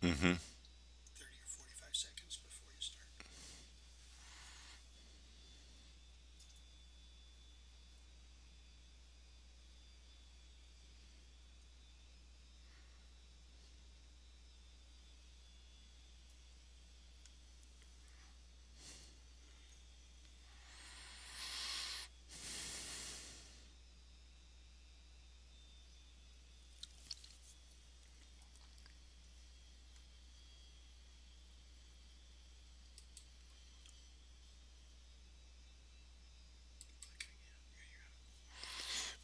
Mm-hmm. 30 or 45 seconds before you start.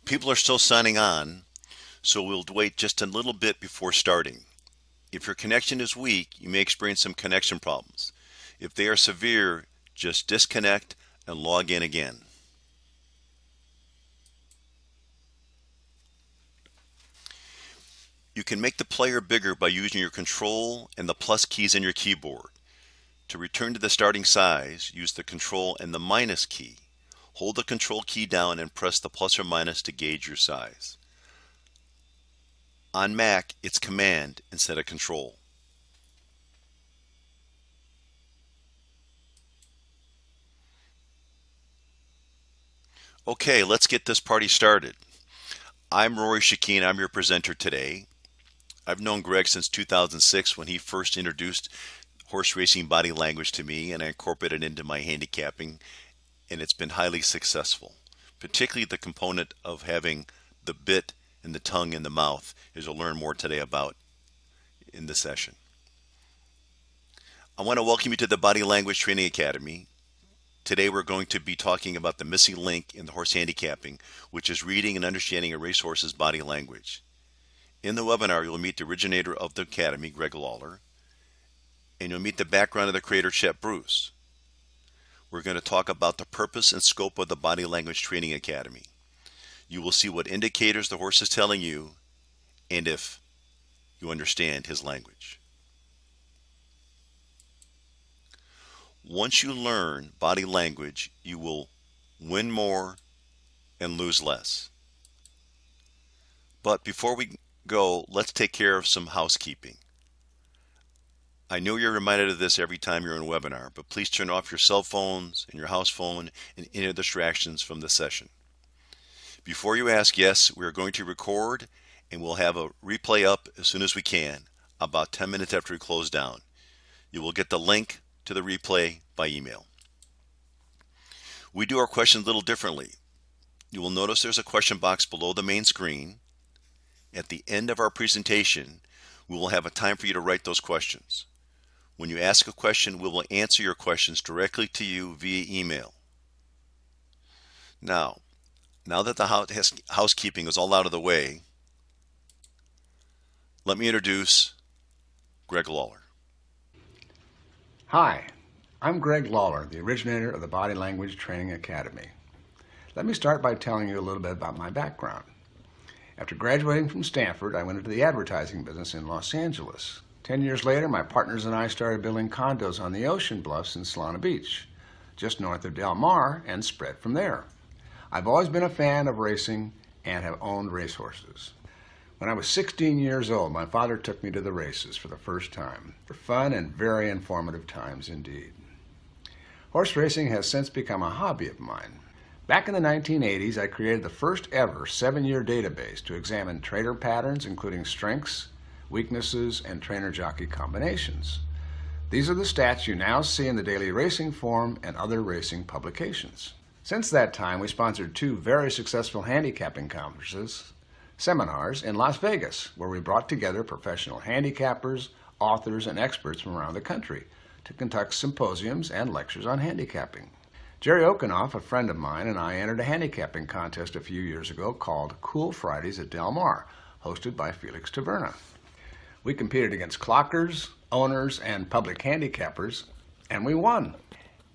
People are still signing on, so we'll wait just a little bit before starting. If your connection is weak, you may experience some connection problems. If they are severe, just disconnect and log in again. You can make the player bigger by using your control and the plus keys in your keyboard. To return to the starting size, use the control and the minus key. Hold the control key down and press the plus or minus to gauge your size. On Mac, it's command instead of control. Okay, let's get this party started. I'm Rory Shakeen. I'm your presenter today. I've known Greg since 2006 when he first introduced horse racing body language to me, and I incorporated it into my handicapping, and it's been highly successful. Particularly the component of having the bit and the tongue in the mouth, as you'll learn more today about in the session. I want to welcome you to the Body Language Training Academy. Today we're going to be talking about the missing link in the horse handicapping, which is reading and understanding a racehorse's body language. In the webinar, you'll meet the originator of the academy, Greg Lawler, and you'll meet the background of the creator, Chet Bruce. We're going to talk about the purpose and scope of the Body Language Training Academy. You will see what indicators the horse is telling you and if you understand his language. Once you learn body language, you will win more and lose less. But before we go, let's take care of some housekeeping. I know you're reminded of this every time you're in a webinar, but please turn off your cell phones and your house phone and any distractions from the session. Before you ask, yes, we are going to record and we'll have a replay up as soon as we can, about 10 minutes after we close down. You will get the link to the replay by email. We do our questions a little differently. You will notice there's a question box below the main screen. At the end of our presentation, we will have a time for you to write those questions. When you ask a question, we will answer your questions directly to you via email. Now that the housekeeping is all out of the way, let me introduce Greg Lawler. Hi, I'm Greg Lawler, the originator of the Body Language Training Academy. Let me start by telling you a little bit about my background. After graduating from Stanford, I went into the advertising business in Los Angeles. 10 years later, my partners and I started building condos on the ocean bluffs in Solana Beach, just north of Del Mar, and spread from there. I've always been a fan of racing and have owned racehorses. When I was 16 years old, my father took me to the races for the first time. For fun and very informative times indeed. Horse racing has since become a hobby of mine. Back in the 1980s, I created the first ever 7-year database to examine trainer patterns, including strengths, weaknesses, and trainer-jockey combinations. These are the stats you now see in the Daily Racing Form and other racing publications. Since that time, we sponsored 2 very successful handicapping conferences, seminars in Las Vegas, where we brought together professional handicappers, authors, and experts from around the country to conduct symposiums and lectures on handicapping. Jerry Okanoff, a friend of mine, and I entered a handicapping contest a few years ago called Cool Fridays at Del Mar, hosted by Felix Taverna. We competed against clockers, owners, and public handicappers, and we won.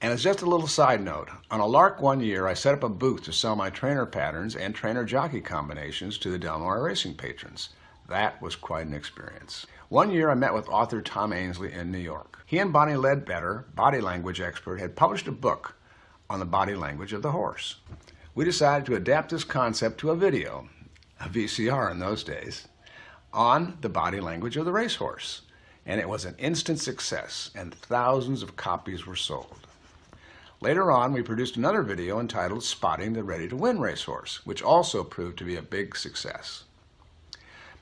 And as just a little side note, on a lark one year, I set up a booth to sell my trainer patterns and trainer-jockey combinations to the Del Mar racing patrons. That was quite an experience. One year, I met with author Tom Ainsley in New York. He and Bonnie Ledbetter, body language expert, had published a book on the body language of the horse. We decided to adapt this concept to a video, a VCR in those days, on the body language of the racehorse. and it was an instant success, and thousands of copies were sold. Later on, we produced another video entitled Spotting the Ready to Win Racehorse, which also proved to be a big success.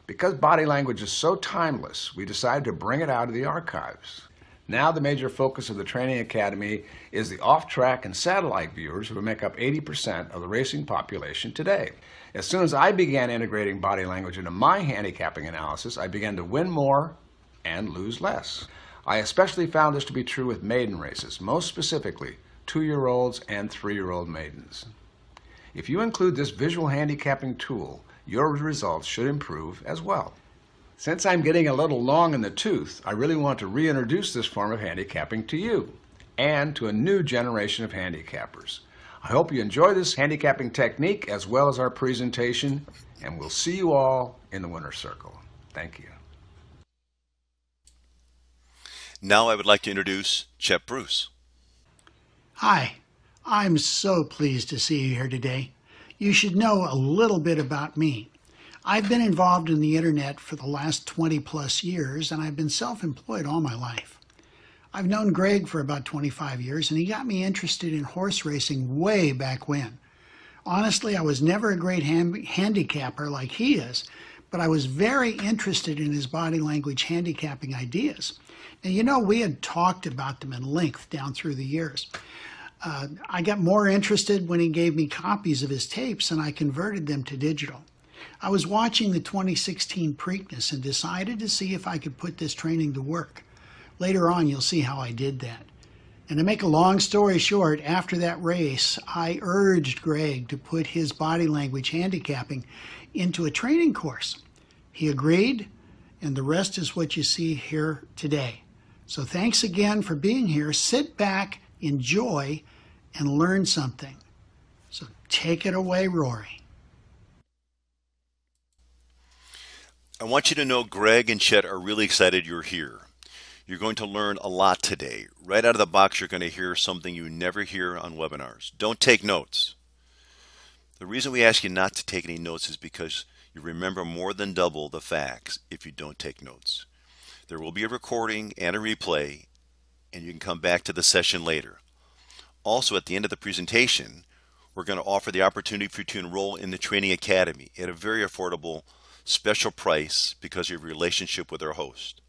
Because body language is so timeless, we decided to bring it out of the archives. Now the major focus of the Training Academy is the off-track and satellite viewers who make up 80% of the racing population today. As soon as I began integrating body language into my handicapping analysis, I began to win more and lose less. I especially found this to be true with maiden races, most specifically 2-year-olds and 3-year-old maidens. If you include this visual handicapping tool, your results should improve as well. Since I'm getting a little long in the tooth, I really want to reintroduce this form of handicapping to you and to a new generation of handicappers. I hope you enjoy this handicapping technique as well as our presentation, and we'll see you all in the winner's circle. Thank you. Now I would like to introduce Chet Bruce. Hi, I'm so pleased to see you here today. You should know a little bit about me. I've been involved in the internet for the last 20 plus years, and I've been self-employed all my life. I've known Greg for about 25 years, and he got me interested in horse racing way back when. Honestly, I was never a great handicapper like he is, but I was very interested in his body language handicapping ideas. And you know, we had talked about them in length down through the years. I got more interested when he gave me copies of his tapes, and I converted them to digital. I was watching the 2016 Preakness and decided to see if I could put this training to work. Later on, you'll see how I did that. And to make a long story short, after that race, I urged Greg to put his body language handicapping into a training course. He agreed, and the rest is what you see here today. So thanks again for being here. Sit back, enjoy, and learn something. So take it away, Rory. I want you to know Greg and Chet are really excited you're here. You're going to learn a lot today. Right out of the box, you're going to hear something you never hear on webinars. Don't take notes. The reason we ask you not to take any notes is because you remember more than double the facts if you don't take notes. There will be a recording and a replay, and you can come back to the session later. Also, at the end of the presentation, we're going to offer the opportunity for you to enroll in the Training Academy at a very affordable special price because of your relationship with our host.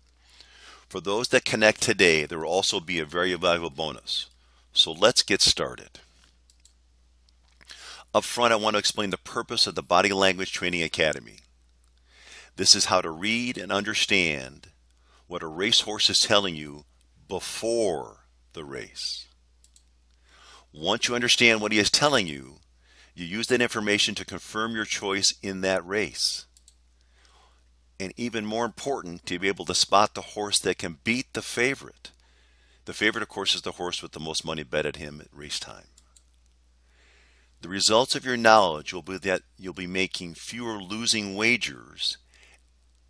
For those that connect today, there will also be a very valuable bonus. So let's get started. Up front, I want to explain the purpose of the Body Language Training Academy. This is how to read and understand what a racehorse is telling you before the race. Once you understand what he is telling you, you use that information to confirm your choice in that race. And even more important, to be able to spot the horse that can beat the favorite. The favorite, of course, is the horse with the most money bet at him at race time. The results of your knowledge will be that you'll be making fewer losing wagers,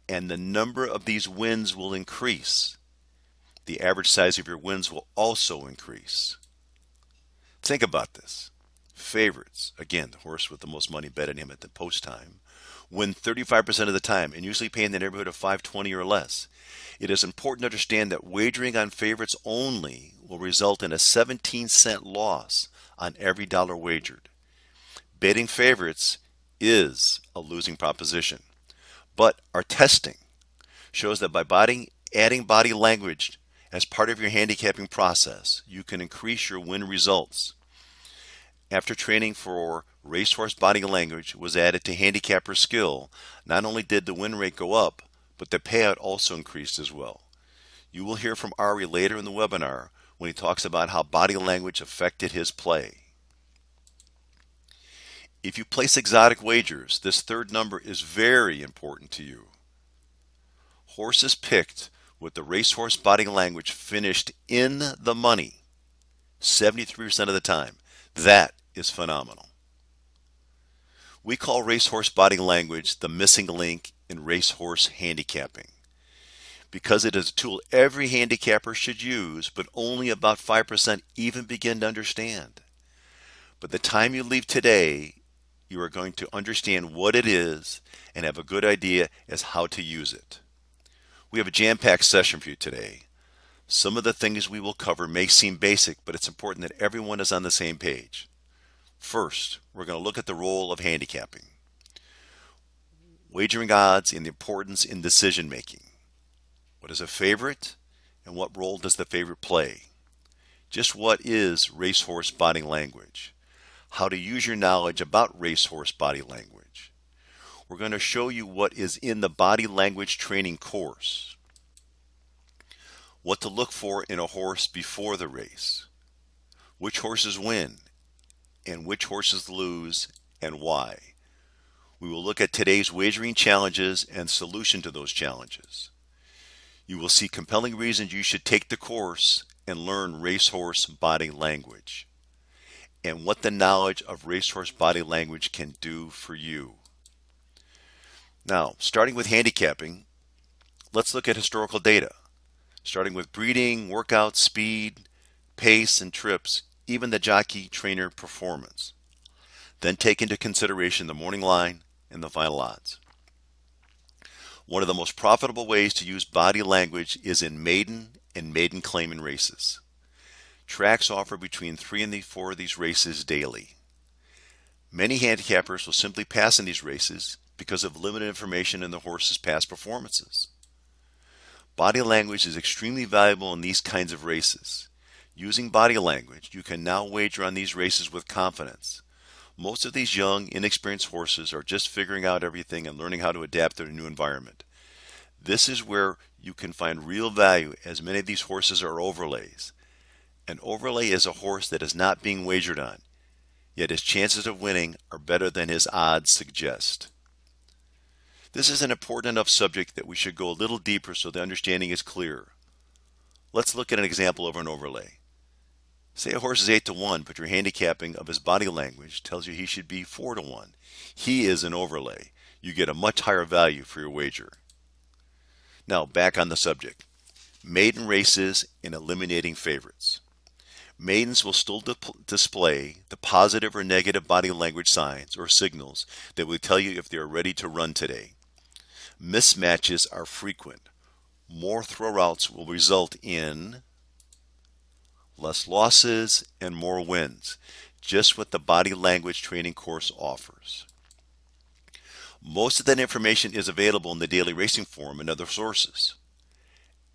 and the number of these wins will increase. The average size of your wins will also increase. Think about this. Favorites, again, the horse with the most money bet at him at the post time, win 35% of the time and usually pay in the neighborhood of $5.20 or less. It is important to understand that wagering on favorites only will result in a 17-cent loss on every dollar wagered. Betting favorites is a losing proposition. But our testing shows that by adding body language as part of your handicapping process, you can increase your win results. After training for racehorse body language was added to handicapper skill, not only did the win rate go up, but the payout also increased as well. You will hear from Ari later in the webinar when he talks about how body language affected his play. If you place exotic wagers, this third number is very important to you. Horses picked with the racehorse body language finished in the money 73% of the time. That is phenomenal. We call racehorse body language the missing link in racehorse handicapping because it is a tool every handicapper should use, but only about 5% even begin to understand. By the time you leave today, you are going to understand what it is and have a good idea as how to use it. We have a jam-packed session for you today. Some of the things we will cover may seem basic, but it's important that everyone is on the same page. First, we're going to look at the role of handicapping, wagering odds, and the importance in decision making. What is a favorite, and what role does the favorite play? Just what is racehorse body language? How to use your knowledge about racehorse body language. We're going to show you what is in the body language training course, what to look for in a horse before the race, which horses win, and which horses lose, and why. We will look at today's wagering challenges and solution to those challenges. You will see compelling reasons you should take the course and learn racehorse body language, and what the knowledge of racehorse body language can do for you. Now, starting with handicapping, let's look at historical data. Starting with breeding, workout, speed, pace, and trips, even the jockey trainer performance. Then take into consideration the morning line and the final odds. One of the most profitable ways to use body language is in maiden and maiden claiming races. Tracks offer between 3 and 4 of these races daily. Many handicappers will simply pass in these races because of limited information in the horse's past performances. Body language is extremely valuable in these kinds of races. Using body language, you can now wager on these races with confidence. Most of these young, inexperienced horses are just figuring out everything and learning how to adapt to a new environment. This is where you can find real value, as many of these horses are overlays. An overlay is a horse that is not being wagered on, yet his chances of winning are better than his odds suggest. This is an important enough subject that we should go a little deeper so the understanding is clear. Let's look at an example of an overlay. Say a horse is 8-1, but your handicapping of his body language tells you he should be 4-1. He is an overlay. You get a much higher value for your wager. Now, back on the subject. Maiden races and eliminating favorites. Maidens will still display the positive or negative body language signs or signals that will tell you if they are ready to run today. Mismatches are frequent. More throwouts will result in less losses and more wins, just what the body language training course offers. Most of that information is available in the Daily Racing Forum and other sources.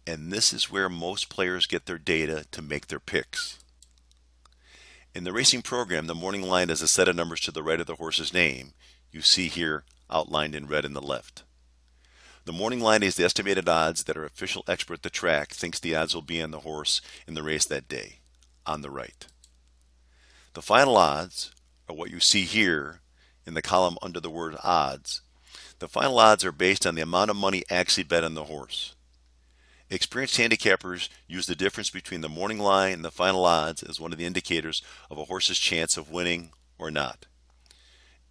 And this is where most players get their data to make their picks. In the racing program, the morning line is a set of numbers to the right of the horse's name, you see here outlined in red in the left. The morning line is the estimated odds that our official expert at the track thinks the odds will be on the horse in the race that day, on the right. The final odds are what you see here in the column under the word odds. The final odds are based on the amount of money actually bet on the horse. Experienced handicappers use the difference between the morning line and the final odds as one of the indicators of a horse's chance of winning or not.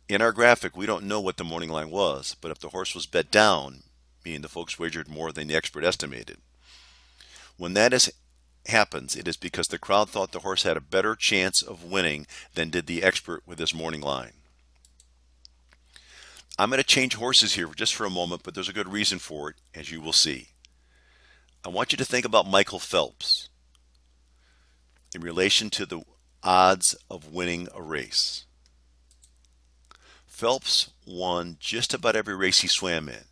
In our graphic, we don't know what the morning line was, but if the horse was bet down, meaning the folks wagered more than the expert estimated. When that happens, it is because the crowd thought the horse had a better chance of winning than did the expert with his morning line. I'm going to change horses here just for a moment, but there's a good reason for it, as you will see. I want you to think about Michael Phelps in relation to the odds of winning a race. Phelps won just about every race he swam in.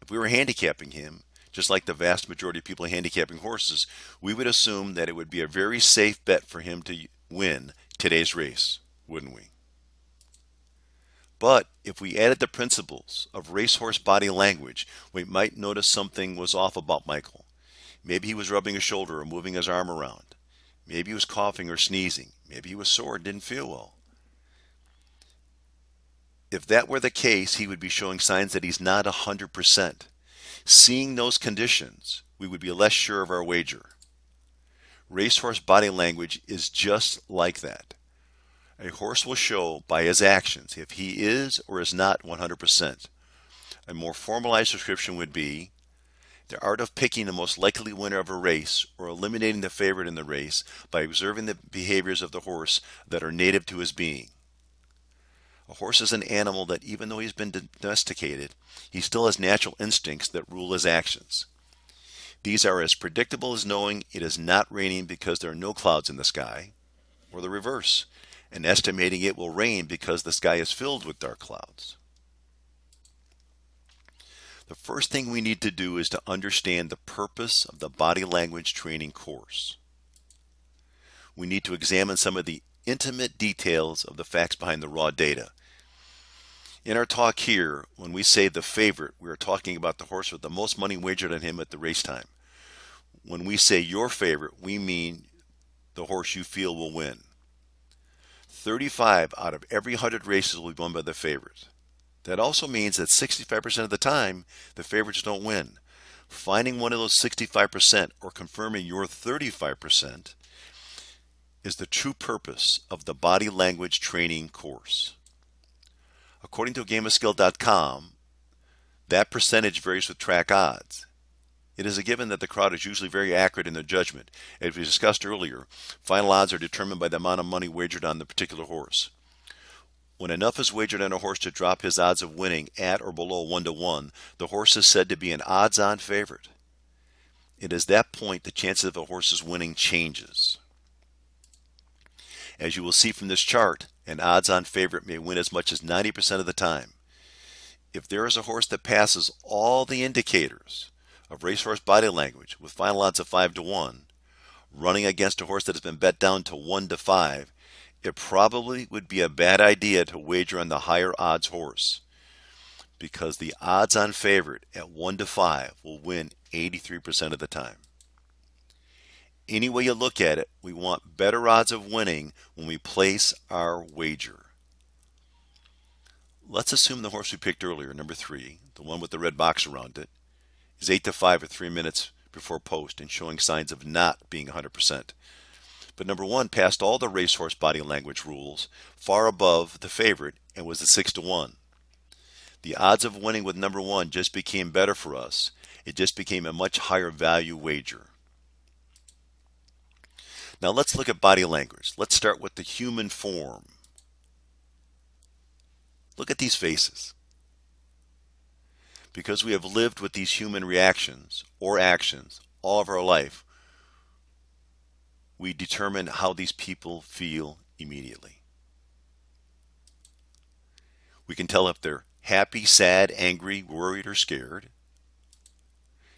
If we were handicapping him, just like the vast majority of people handicapping horses, we would assume that it would be a very safe bet for him to win today's race, wouldn't we? But if we added the principles of racehorse body language, we might notice something was off about Michael. Maybe he was rubbing his shoulder or moving his arm around. Maybe he was coughing or sneezing. Maybe he was sore and didn't feel well. If that were the case, he would be showing signs that he's not 100%. Seeing those conditions, we would be less sure of our wager. Racehorse body language is just like that. A horse will show by his actions if he is or is not 100%. A more formalized description would be the art of picking the most likely winner of a race or eliminating the favorite in the race by observing the behaviors of the horse that are native to his being. A horse is an animal that even though he's been domesticated, he still has natural instincts that rule his actions. These are as predictable as knowing it is not raining because there are no clouds in the sky, or the reverse, and estimating it will rain because the sky is filled with dark clouds. The first thing we need to do is to understand the purpose of the body language training course. We need to examine some of the intimate details of the facts behind the raw data. In our talk here, when we say the favorite, we are talking about the horse with the most money wagered on him at the race time. When we say your favorite, we mean the horse you feel will win. 35 out of every 100 races will be won by the favorite. That also means that 65% of the time, the favorites don't win. Finding one of those 65% or confirming your 35% is the true purpose of the body language training course. According to GameOfSkill.com, that percentage varies with track odds. It is a given that the crowd is usually very accurate in their judgment. As we discussed earlier, final odds are determined by the amount of money wagered on the particular horse. When enough is wagered on a horse to drop his odds of winning at or below 1-to-1, the horse is said to be an odds-on favorite. It is that point the chances of a horse's winning changes. As you will see from this chart, an odds-on favorite may win as much as 90% of the time. If there is a horse that passes all the indicators of racehorse body language with final odds of 5-to-1, running against a horse that has been bet down to 1-to-5, it probably would be a bad idea to wager on the higher odds horse, because the odds-on favorite at 1-to-5 will win 83% of the time. Any way you look at it, we want better odds of winning when we place our wager. Let's assume the horse we picked earlier, number 3, the one with the red box around it, is 8-to-5 at 3 minutes before post and showing signs of not being 100%. But number 1 passed all the racehorse body language rules, far above the favorite, and was at 6-to-1. The odds of winning with number 1 just became better for us. It just became a much higher value wager. Now let's look at body language. Let's start with the human form. Look at these faces. Because we have lived with these human reactions or actions all of our life, we determine how these people feel immediately. We can tell if they're happy, sad, angry, worried, or scared.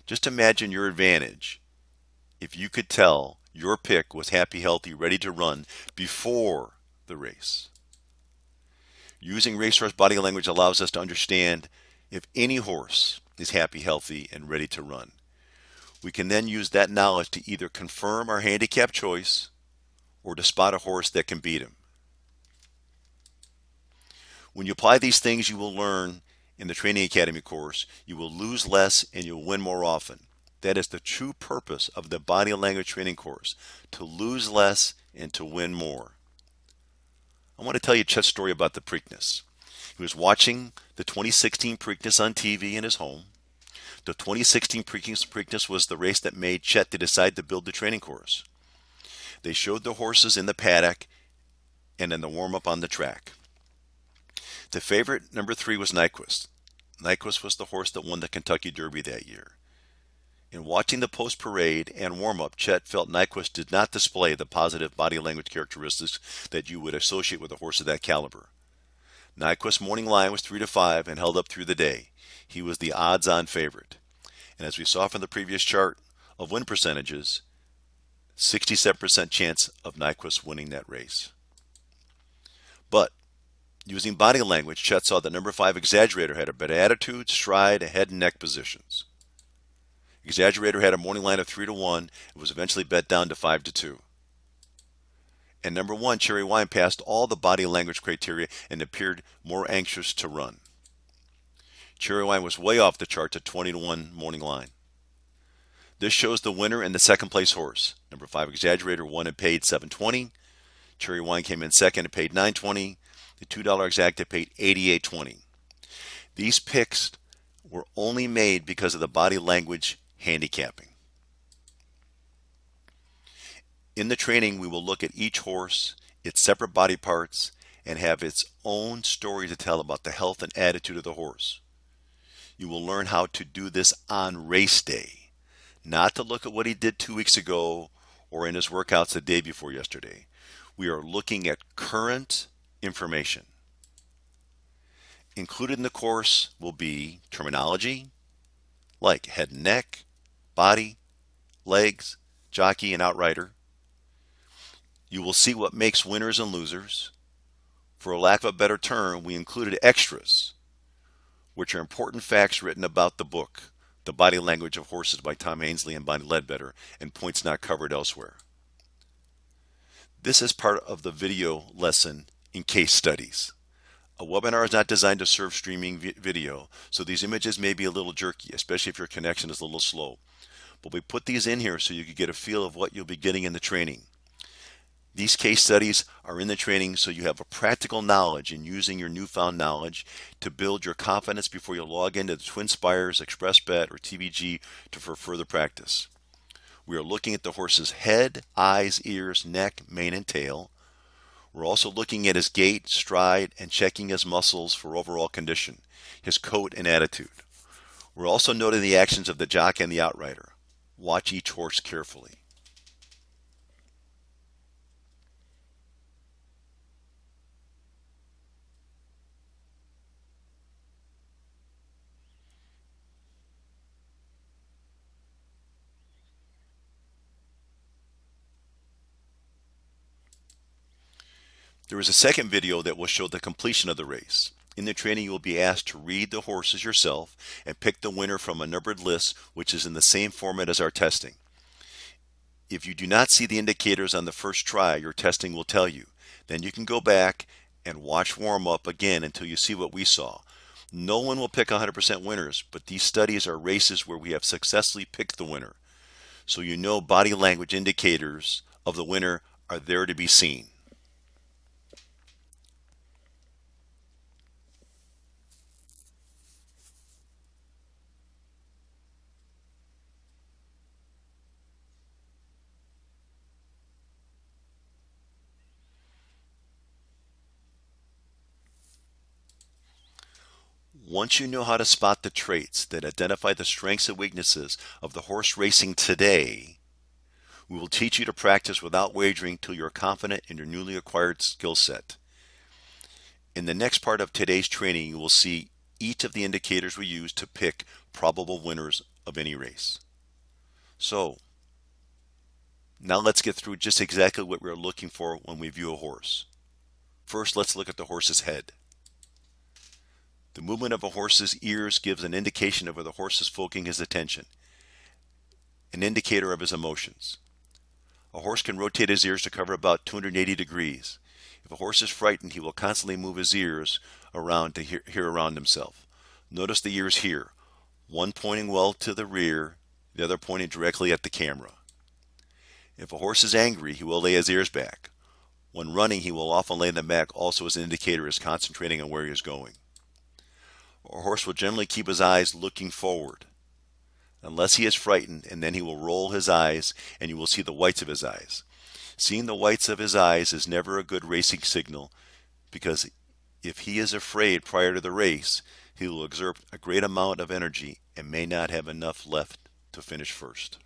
Just imagine your advantage if you could tell your pick was happy, healthy, ready to run before the race. Using racehorse body language allows us to understand if any horse is happy, healthy, and ready to run. We can then use that knowledge to either confirm our handicap choice or to spot a horse that can beat him. When you apply these things you will learn in the Training Academy course, you will lose less and you'll win more often. That is the true purpose of the body language training course, to lose less and to win more. I want to tell you Chet's story about the Preakness. He was watching the 2016 Preakness on TV in his home. The 2016 Preakness was the race that made Chet to decide to build the training course. They showed the horses in the paddock and in the warm-up on the track. The favorite, number 3, was Nyquist. Nyquist was the horse that won the Kentucky Derby that year. In watching the post-parade and warm-up, Chet felt Nyquist did not display the positive body language characteristics that you would associate with a horse of that caliber. Nyquist's morning line was 3-to-5 and held up through the day. He was the odds-on favorite. And as we saw from the previous chart of win percentages, 67% chance of Nyquist winning that race. But using body language, Chet saw that number 5 Exaggerator had a better attitude, stride, head and neck positions. Exaggerator had a morning line of 3-to-1 and was eventually bet down to 5-to-2. And number 1 Cherry Wine passed all the body language criteria and appeared more anxious to run. Cherry Wine was way off the charts at 20-to-1 morning line. This shows the winner and the second place horse. Number 5 Exaggerator won and paid $7.20. Cherry Wine came in second and paid $9.20. The $2 Exacta paid $88.20. These picks were only made because of the body language handicapping. In the training, we will look at each horse, its separate body parts, and have its own story to tell about the health and attitude of the horse. You will learn how to do this on race day, not to look at what he did 2 weeks ago or in his workouts the day before yesterday. We are looking at current information. Included in the course will be terminology like head and neck, body, legs, jockey, and outrider. You will see what makes winners and losers. For a lack of a better term, we included extras, which are important facts written about the book, The Body Language of Horses by Tom Ainsley and Bonnie Ledbetter, and points not covered elsewhere. This is part of the video lesson in case studies. A webinar is not designed to serve streaming video, so these images may be a little jerky, especially if your connection is a little slow. But we put these in here so you can get a feel of what you'll be getting in the training. These case studies are in the training so you have a practical knowledge in using your newfound knowledge to build your confidence before you log into the Twin Spires, ExpressBet, or TVG for further practice. We are looking at the horse's head, eyes, ears, neck, mane, and tail. We're also looking at his gait, stride, and checking his muscles for overall condition, his coat, and attitude. We're also noting the actions of the jockey and the outrider. Watch each horse carefully. There is a second video that will show the completion of the race. In the training, you will be asked to read the horses yourself and pick the winner from a numbered list, which is in the same format as our testing. If you do not see the indicators on the first try, your testing will tell you. Then you can go back and watch warm up again until you see what we saw. No one will pick 100% winners, but these studies are races where we have successfully picked the winner. So you know body language indicators of the winner are there to be seen. Once you know how to spot the traits that identify the strengths and weaknesses of the horse racing today, we will teach you to practice without wagering till you're confident in your newly acquired skill set. In the next part of today's training, you will see each of the indicators we use to pick probable winners of any race. So, now let's get through just exactly what we're looking for when we view a horse. First, let's look at the horse's head. The movement of a horse's ears gives an indication of where the horse is focusing his attention, an indicator of his emotions. A horse can rotate his ears to cover about 280 degrees. If a horse is frightened, he will constantly move his ears around to hear around himself. Notice the ears here, one pointing well to the rear, the other pointing directly at the camera. If a horse is angry, he will lay his ears back. When running, he will often lay them back also as an indicator he is concentrating on where he is going. A horse will generally keep his eyes looking forward, unless he is frightened, and then he will roll his eyes and you will see the whites of his eyes. Seeing the whites of his eyes is never a good racing signal, because if he is afraid prior to the race, he will exert a great amount of energy and may not have enough left to finish first.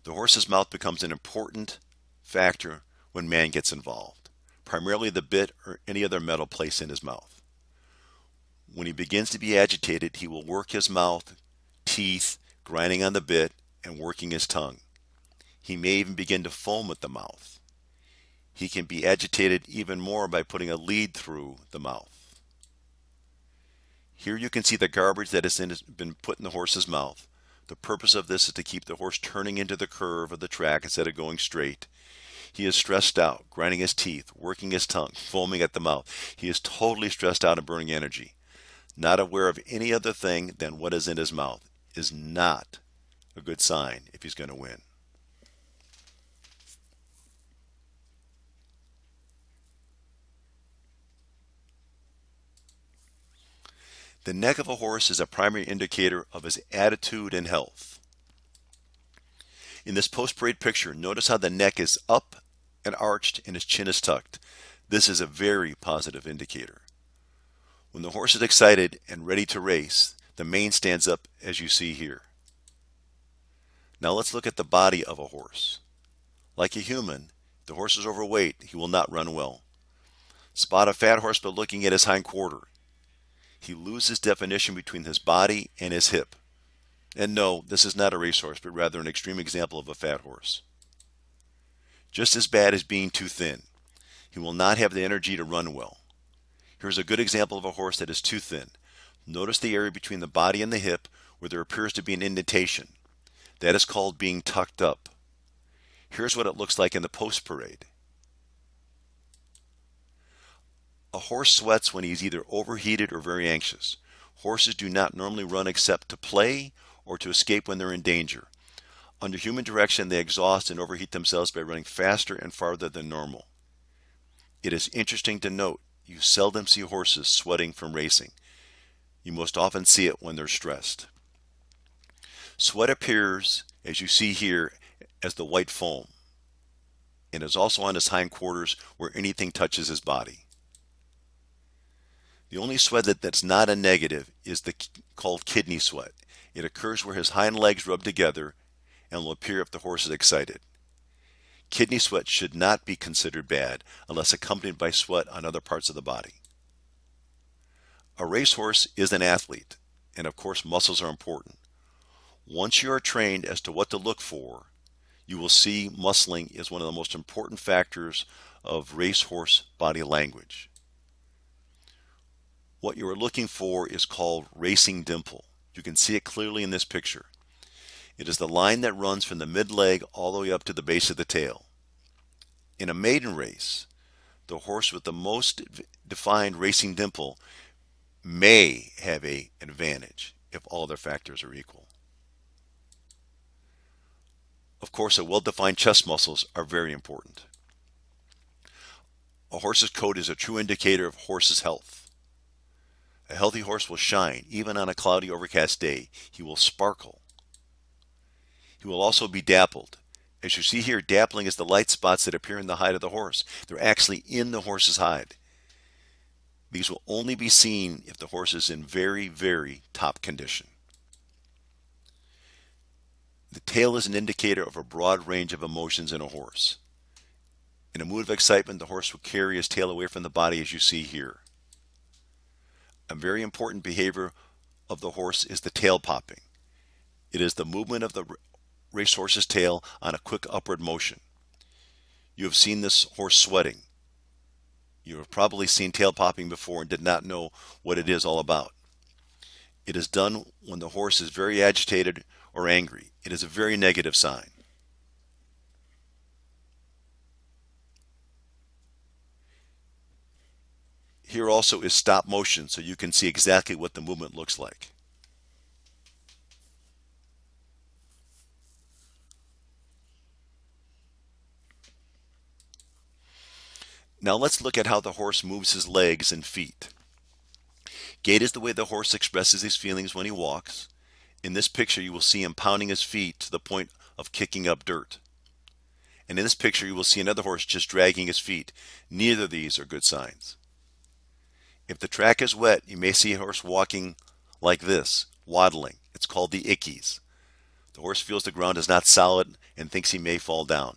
The horse's mouth becomes an important factor when man gets involved, primarily the bit or any other metal placed in his mouth. When he begins to be agitated, he will work his mouth, teeth, grinding on the bit, and working his tongue. He may even begin to foam at the mouth. He can be agitated even more by putting a lead through the mouth. Here you can see the garbage that has been put in the horse's mouth. The purpose of this is to keep the horse turning into the curve of the track instead of going straight. He is stressed out, grinding his teeth, working his tongue, foaming at the mouth. He is totally stressed out and burning energy. Not aware of any other thing than what is in his mouth is not a good sign if he's going to win. The neck of a horse is a primary indicator of his attitude and health. In this post-parade picture, notice how the neck is up and arched and his chin is tucked. This is a very positive indicator. When the horse is excited and ready to race, the mane stands up as you see here. Now let's look at the body of a horse. Like a human, if the horse is overweight, he will not run well. Spot a fat horse by looking at his hind quarter. He loses definition between his body and his hip. And no, this is not a racehorse, but rather an extreme example of a fat horse. Just as bad as being too thin. He will not have the energy to run well. Here's a good example of a horse that is too thin. Notice the area between the body and the hip where there appears to be an indentation. That is called being tucked up. Here's what it looks like in the post parade. A horse sweats when he is either overheated or very anxious. Horses do not normally run except to play or to escape when they're in danger. Under human direction, they exhaust and overheat themselves by running faster and farther than normal. It is interesting to note you seldom see horses sweating from racing. You most often see it when they're stressed. Sweat appears, as you see here, as the white foam, and is also on his hindquarters where anything touches his body. The only sweat that's not a negative is called kidney sweat. It occurs where his hind legs rub together and will appear if the horse is excited. Kidney sweat should not be considered bad unless accompanied by sweat on other parts of the body. A racehorse is an athlete, and of course muscles are important. Once you are trained as to what to look for, you will see muscling is one of the most important factors of racehorse body language. What you are looking for is called racing dimple. You can see it clearly in this picture. It is the line that runs from the mid-leg all the way up to the base of the tail. In a maiden race, the horse with the most defined racing dimple may have an advantage if all other factors are equal. Of course, a well-defined chest muscles are very important. A horse's coat is a true indicator of horse's health. A healthy horse will shine even on a cloudy, overcast day. He will sparkle. He will also be dappled. As you see here, dappling is the light spots that appear in the hide of the horse. They're actually in the horse's hide. These will only be seen if the horse is in very, very top condition. The tail is an indicator of a broad range of emotions in a horse. In a mood of excitement, the horse will carry his tail away from the body as you see here. A very important behavior of the horse is the tail popping. It is the movement of the racehorse's tail on a quick upward motion. You have seen this horse sweating. You have probably seen tail popping before and did not know what it is all about. It is done when the horse is very agitated or angry. It is a very negative sign. Here also is stop motion so you can see exactly what the movement looks like. Now let's look at how the horse moves his legs and feet. Gait is the way the horse expresses his feelings when he walks. In this picture you will see him pounding his feet to the point of kicking up dirt. And in this picture you will see another horse just dragging his feet. Neither of these are good signs. If the track is wet, you may see a horse walking like this, waddling. It's called the ickies. The horse feels the ground is not solid and thinks he may fall down.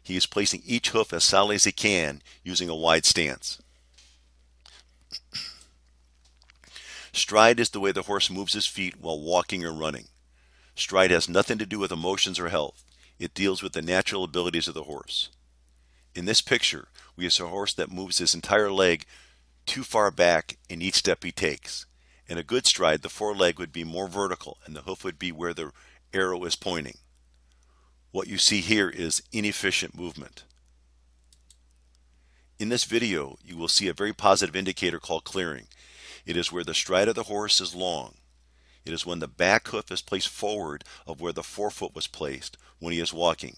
He is placing each hoof as solidly as he can using a wide stance. Stride is the way the horse moves his feet while walking or running. Stride has nothing to do with emotions or health. It deals with the natural abilities of the horse. In this picture, we see a horse that moves his entire leg too far back in each step he takes. In a good stride, the foreleg would be more vertical and the hoof would be where the arrow is pointing. What you see here is inefficient movement. In this video, you will see a very positive indicator called clearing. It is where the stride of the horse is long. It is when the back hoof is placed forward of where the forefoot was placed when he is walking.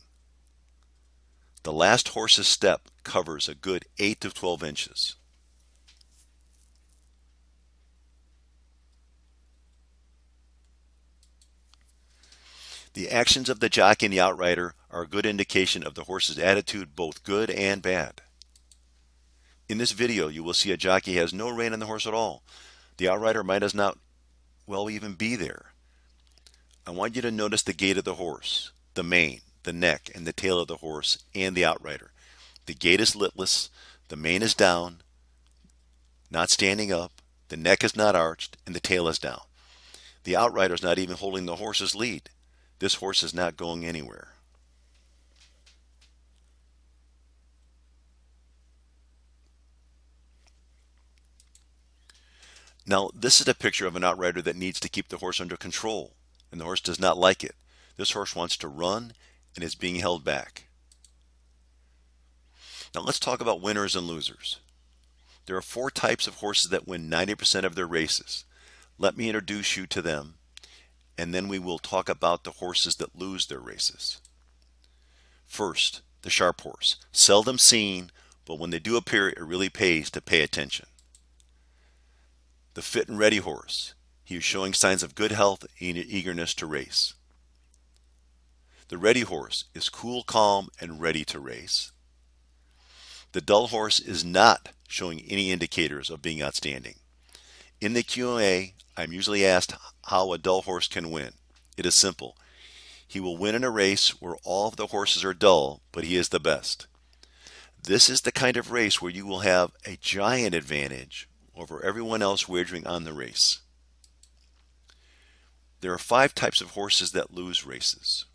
The last horse's step covers a good 8 to 12 inches. The actions of the jockey and the outrider are a good indication of the horse's attitude, both good and bad. In this video, you will see a jockey has no rein on the horse at all. The outrider might as not well even be there. I want you to notice the gait of the horse, the mane, the neck, and the tail of the horse, and the outrider. The gait is litless, the mane is down, not standing up, the neck is not arched, and the tail is down. The outrider is not even holding the horse's lead. This horse is not going anywhere. Now, this is a picture of an outrider that needs to keep the horse under control, and the horse does not like it. This horse wants to run and is being held back. Now, let's talk about winners and losers. There are four types of horses that win 90% of their races. Let me introduce you to them, and then we will talk about the horses that lose their races. First, the sharp horse. Seldom seen, but when they do appear, it really pays to pay attention. The fit and ready horse. He is showing signs of good health and eagerness to race. The ready horse is cool, calm, and ready to race. The dull horse is not showing any indicators of being outstanding. In the Q&A, I'm usually asked how a dull horse can win. It is simple. He will win in a race where all of the horses are dull, but he is the best. This is the kind of race where you will have a giant advantage over everyone else wagering on the race. There are 5 types of horses that lose races.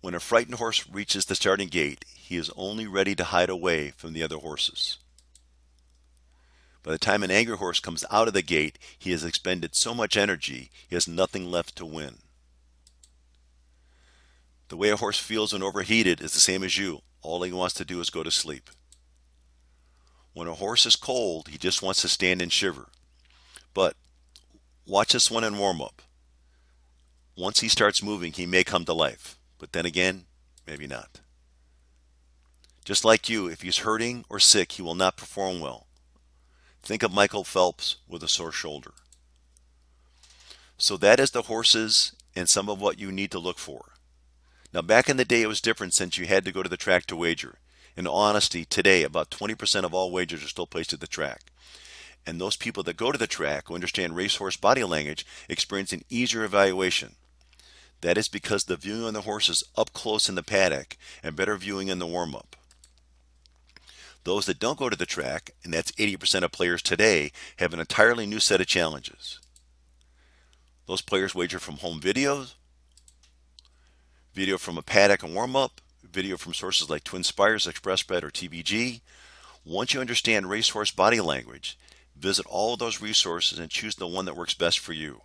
When a frightened horse reaches the starting gate, he is only ready to hide away from the other horses. By the time an angry horse comes out of the gate, he has expended so much energy, he has nothing left to win. The way a horse feels when overheated is the same as you. All he wants to do is go to sleep. When a horse is cold, he just wants to stand and shiver. But watch this one in warm-up. Once he starts moving, he may come to life. But then again, maybe not. Just like you, if he's hurting or sick, he will not perform well. Think of Michael Phelps with a sore shoulder. So that is the horses and some of what you need to look for. Now, back in the day, it was different since you had to go to the track to wager. In all honesty, today, about 20% of all wagers are still placed at the track. And those people that go to the track who understand racehorse body language experience an easier evaluation. That is because the viewing on the horses up close in the paddock and better viewing in the warm-up. Those that don't go to the track, and that's 80% of players today, have an entirely new set of challenges. Those players wager from home videos, video from a paddock and warm-up, video from sources like Twin Spires, ExpressBet, or TVG. Once you understand racehorse body language, visit all of those resources and choose the one that works best for you.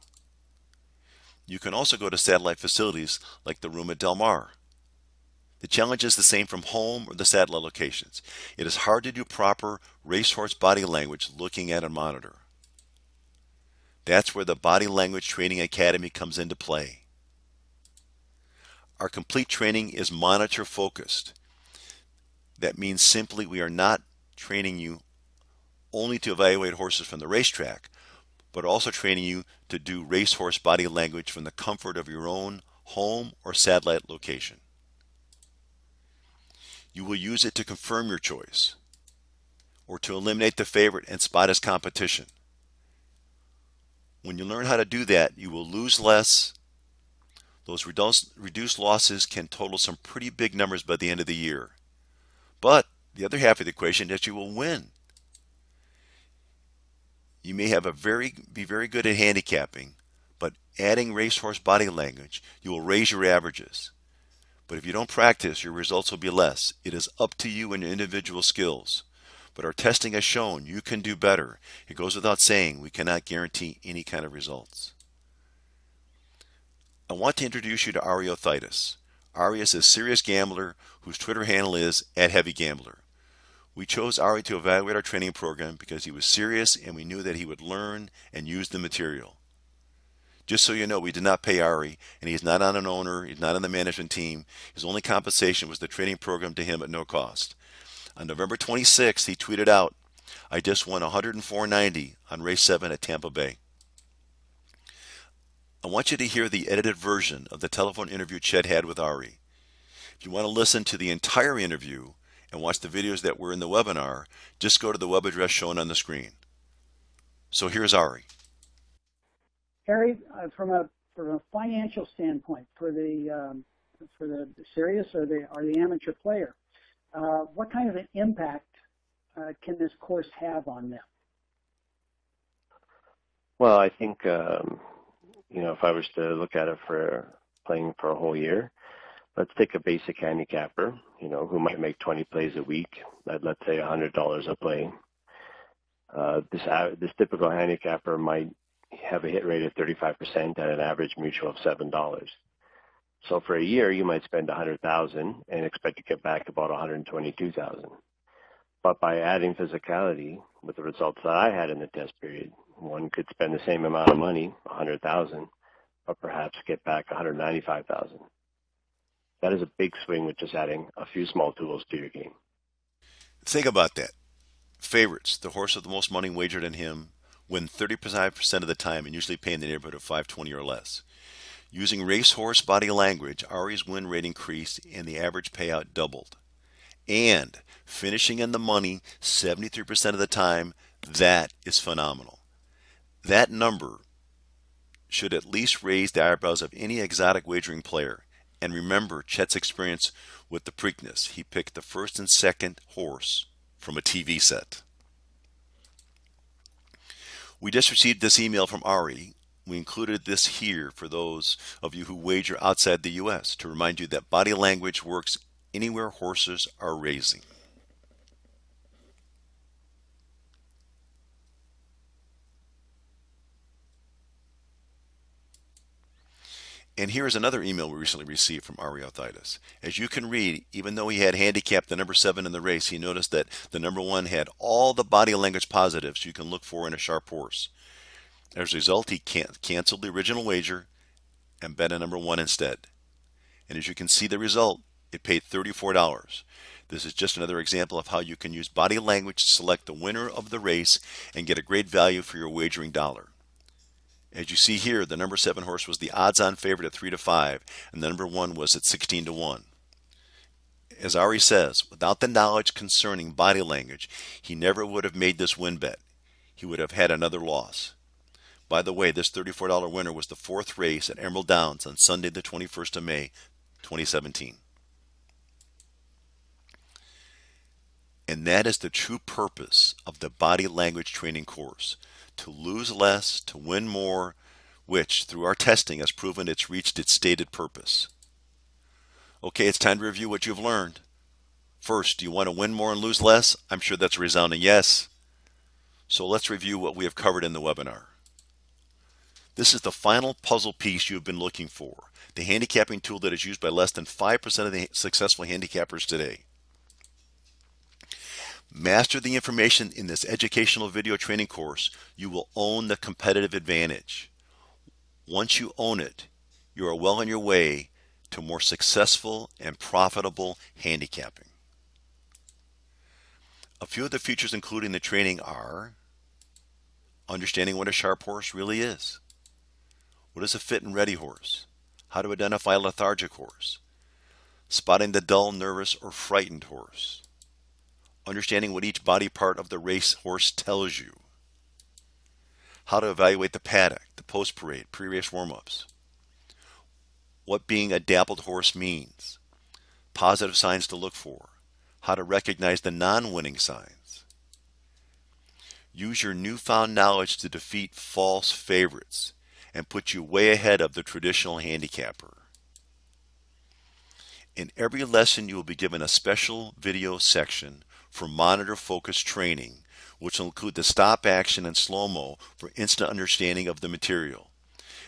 You can also go to satellite facilities like the room at Del Mar. The challenge is the same from home or the satellite locations. It is hard to do proper racehorse body language looking at a monitor. That's where the Body Language Training Academy comes into play. Our complete training is monitor focused. That means simply we are not training you only to evaluate horses from the racetrack, but also training you to do racehorse body language from the comfort of your own home or satellite location. You will use it to confirm your choice or to eliminate the favorite and spot his competition. When you learn how to do that, you will lose less. Those reduced losses can total some pretty big numbers by the end of the year. But the other half of the equation is that you will win. You may be very good at handicapping, but adding racehorse body language, you will raise your averages. But if you don't practice, your results will be less. It is up to you and your individual skills. But our testing has shown you can do better. It goes without saying we cannot guarantee any kind of results. I want to introduce you to Ari Othaitis. Ari is a serious gambler whose Twitter handle is @HeavyGambler. We chose Ari to evaluate our training program because he was serious and we knew that he would learn and use the material. Just so you know, we did not pay Ari, and he's not on an owner, he's not on the management team. His only compensation was the training program to him at no cost. On November 26th, he tweeted out, "I just won 104.90 on race 7 at Tampa Bay." I want you to hear the edited version of the telephone interview Chet had with Ari. If you want to listen to the entire interview and watch the videos that were in the webinar, just go to the web address shown on the screen. So here's Ari. Harry, from a financial standpoint, for the serious or the amateur player, what kind of an impact can this course have on them? Well, I think if I was to look at it for playing for a whole year, let's take a basic handicapper, who might make 20 plays a week at, let's say, $100 a play. This typical handicapper might have a hit rate of 35% and an average mutual of $7. So for a year, you might spend $100,000 and expect to get back about $122,000. But by adding physicality, with the results that I had in the test period, one could spend the same amount of money, $100,000, but perhaps get back $195,000. That is a big swing with just adding a few small tools to your game. Think about that. Favorites, the horse with the most money wagered on him, win 35% of the time and usually pay in the neighborhood of 520 or less. Using racehorse body language, Ari's win rate increased and the average payout doubled. And finishing in the money 73% of the time, that is phenomenal. That number should at least raise the eyebrows of any exotic wagering player. And remember Chet's experience with the Preakness. He picked the first and second horse from a TV set. We just received this email from Ari. We included this here for those of you who wager outside the U.S. to remind you that body language works anywhere horses are raising. And here is another email we recently received from Ari Arthaitis. As you can read, even though he had handicapped the number 7 in the race, he noticed that the number 1 had all the body language positives you can look for in a sharp horse. As a result, he canceled the original wager and bet on number 1 instead. And as you can see the result, it paid $34. This is just another example of how you can use body language to select the winner of the race and get a great value for your wagering dollar. As you see here, the number 7 horse was the odds-on favorite at 3 to 5, and the number 1 was at 16 to 1. As Ari says, without the knowledge concerning body language, he never would have made this win bet. He would have had another loss. By the way, this $34 winner was the 4th race at Emerald Downs on Sunday the 21st of May, 2017. And that is the true purpose of the body language training course. To lose less, to win more, which, through our testing, has proven it's reached its stated purpose. Okay, it's time to review what you've learned. First, do you want to win more and lose less? I'm sure that's a resounding yes. So let's review what we have covered in the webinar. This is the final puzzle piece you have been looking for, the handicapping tool that is used by less than 5% of the successful handicappers today. Master the information in this educational video training course, you will own the competitive advantage. Once you own it, you are well on your way to more successful and profitable handicapping. A few of the features included in the training are understanding what a sharp horse really is. What is a fit and ready horse? How to identify a lethargic horse. Spotting the dull, nervous, or frightened horse. Understanding what each body part of the race horse tells you. How to evaluate the paddock, the post-parade, pre-race warm-ups. What being a dappled horse means. Positive signs to look for. How to recognize the non-winning signs. Use your newfound knowledge to defeat false favorites and put you way ahead of the traditional handicapper. In every lesson, you will be given a special video section for monitor focus training, which will include the stop action and slow-mo for instant understanding of the material,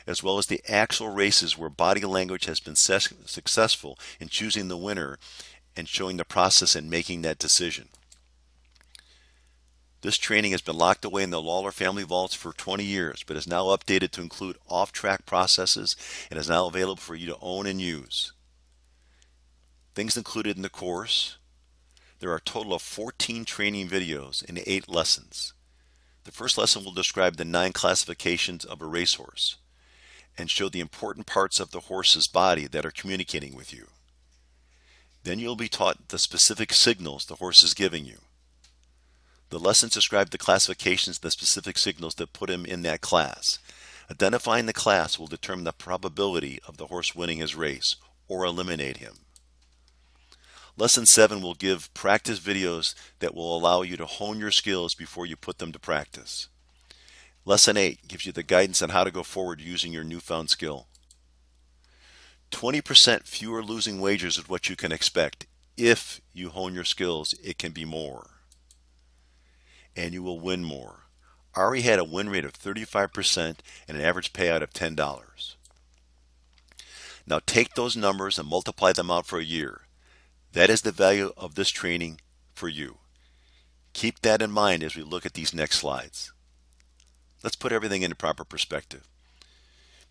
as well as the actual races where body language has been successful in choosing the winner and showing the process in making that decision. This training has been locked away in the Lawler family vaults for 20 years, but is now updated to include off-track processes and is now available for you to own and use. Things included in the course: there are a total of 14 training videos in 8 lessons. The first lesson will describe the 9 classifications of a racehorse and show the important parts of the horse's body that are communicating with you. Then you'll be taught the specific signals the horse is giving you. The lessons describe the classifications and the specific signals that put him in that class. Identifying the class will determine the probability of the horse winning his race or eliminate him. Lesson 7 will give practice videos that will allow you to hone your skills before you put them to practice. Lesson 8 gives you the guidance on how to go forward using your newfound skill. 20% fewer losing wagers is what you can expect. If you hone your skills, it can be more. And you will win more. Ari had a win rate of 35% and an average payout of $10. Now take those numbers and multiply them out for a year. That is the value of this training for you. Keep that in mind as we look at these next slides. Let's put everything into proper perspective.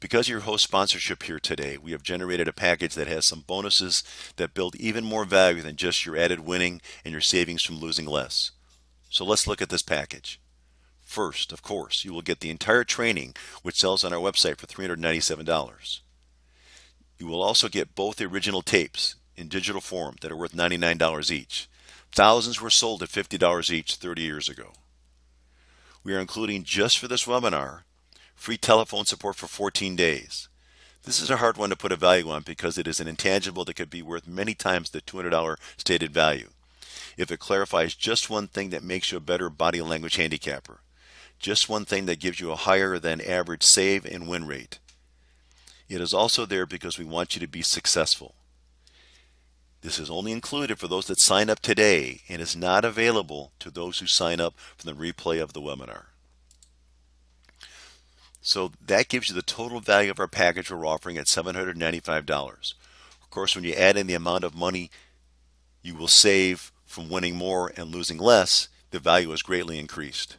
Because of your host sponsorship here today, we have generated a package that has some bonuses that build even more value than just your added winning and your savings from losing less. So let's look at this package. First, of course, you will get the entire training, which sells on our website for $397. You will also get both the original tapes in digital form that are worth $99 each. Thousands were sold at $50 each 30 years ago. We are including, just for this webinar, free telephone support for 14 days. This is a hard one to put a value on because it is an intangible that could be worth many times the $200 stated value. If it clarifies just one thing that makes you a better body language handicapper, just one thing that gives you a higher than average save and win rate. It is also there because we want you to be successful. This is only included for those that sign up today and is not available to those who sign up for the replay of the webinar. So that gives you the total value of our package we're offering at $795. Of course, when you add in the amount of money you will save from winning more and losing less, the value is greatly increased.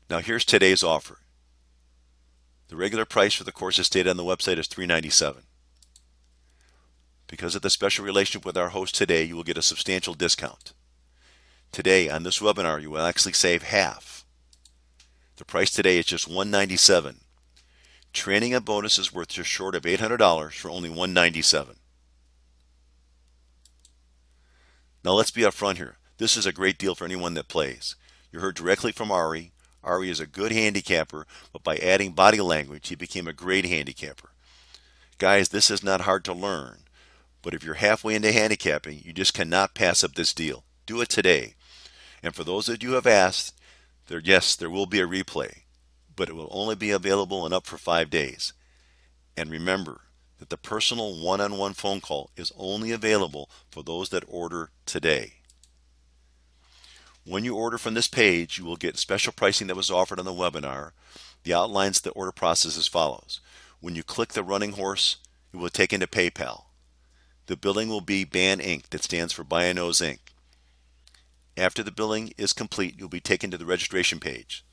Now here's today's offer. The regular price for the course as stated on the website is $397. Because of the special relationship with our host today, you will get a substantial discount. Today on this webinar, you will actually save half. The price today is just $197. Training and bonuses worth just short of $800 for only $197. Now let's be upfront here. This is a great deal for anyone that plays. You heard directly from Ari. Ari is a good handicapper, but by adding body language, he became a great handicapper. Guys, this is not hard to learn, but if you're halfway into handicapping, you just cannot pass up this deal. Do it today. And for those that you have asked, yes, there will be a replay, but it will only be available and up for 5 days. And remember that the personal one-on-one phone call is only available for those that order today. When you order from this page, you will get special pricing that was offered on the webinar. The outlines the order process as follows. When you click the running horse, it will take into PayPal. The billing will be BAN Inc. That stands for Buy a Nose Inc. After the billing is complete, you'll be taken to the registration page.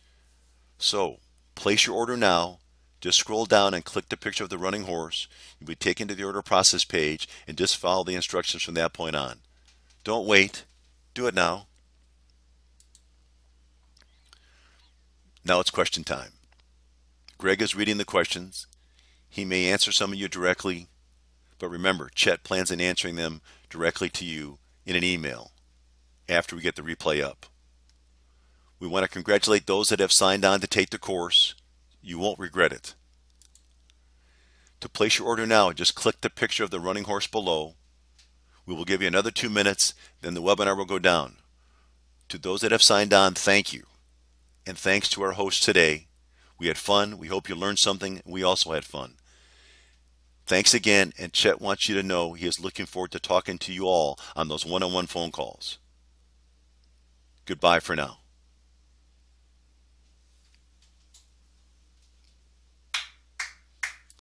So, place your order now. Just scroll down and click the picture of the running horse. You'll be taken to the order process page and just follow the instructions from that point on. Don't wait. Do it now. Now it's question time. Greg is reading the questions. He may answer some of you directly, but remember, Chet plans on answering them directly to you in an email after we get the replay up. We want to congratulate those that have signed on to take the course. You won't regret it. To place your order now, just click the picture of the running horse below. We will give you another 2 minutes, then the webinar will go down. To those that have signed on, thank you. And thanks to our host today. We had fun. We hope you learned something. We also had fun. Thanks again, and Chet wants you to know he is looking forward to talking to you all on those one-on-one phone calls. Goodbye for now.